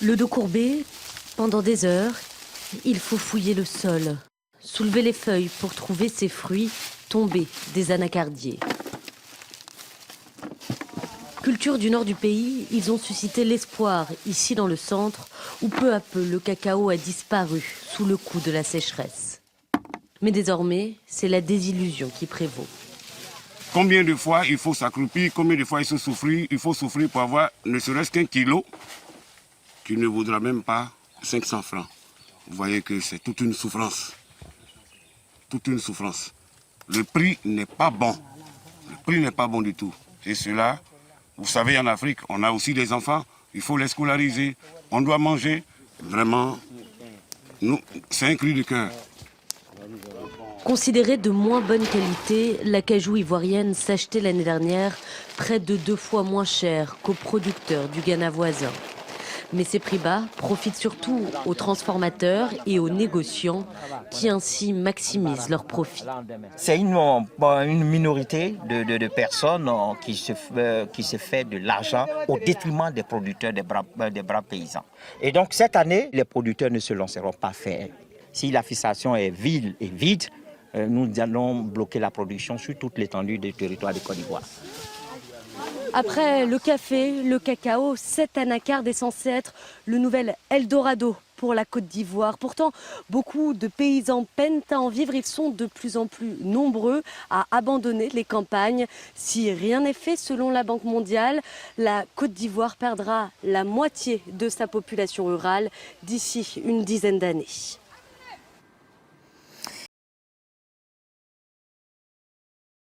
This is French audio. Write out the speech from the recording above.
Le dos courbé, pendant des heures, il faut fouiller le sol, soulever les feuilles pour trouver ces fruits tombés des anacardiers. Culture du nord du pays, ils ont suscité l'espoir ici dans le centre où peu à peu le cacao a disparu sous le coup de la sécheresse. Mais désormais, c'est la désillusion qui prévaut. Combien de fois il faut s'accroupir, combien de fois il faut souffrir pour avoir ne serait-ce qu'un kilo qui ne vaudra même pas 500 francs. Vous voyez que c'est toute une souffrance. Toute une souffrance. Le prix n'est pas bon. Le prix n'est pas bon du tout. Et cela, vous savez, en Afrique, on a aussi des enfants. Il faut les scolariser. On doit manger. Vraiment, c'est un cri de cœur. Considérée de moins bonne qualité, l'acajou ivoirienne s'achetait l'année dernière près de 2 fois moins cher qu'aux producteurs du Ghana voisin. Mais ces prix bas profitent surtout aux transformateurs et aux négociants qui ainsi maximisent leurs profits. C'est une minorité de personnes qui se fait de l'argent au détriment des producteurs, des braves paysans. Et donc cette année, les producteurs ne se lanceront pas faire. Si la fixation est vide, nous allons bloquer la production sur toute l'étendue du territoire de Côte d'Ivoire. Après le café, le cacao, cet anacarde est censé être le nouvel Eldorado pour la Côte d'Ivoire. Pourtant, beaucoup de paysans peinent à en vivre. Ils sont de plus en plus nombreux à abandonner les campagnes. Si rien n'est fait, selon la Banque mondiale, la Côte d'Ivoire perdra la moitié de sa population rurale d'ici une dizaine d'années.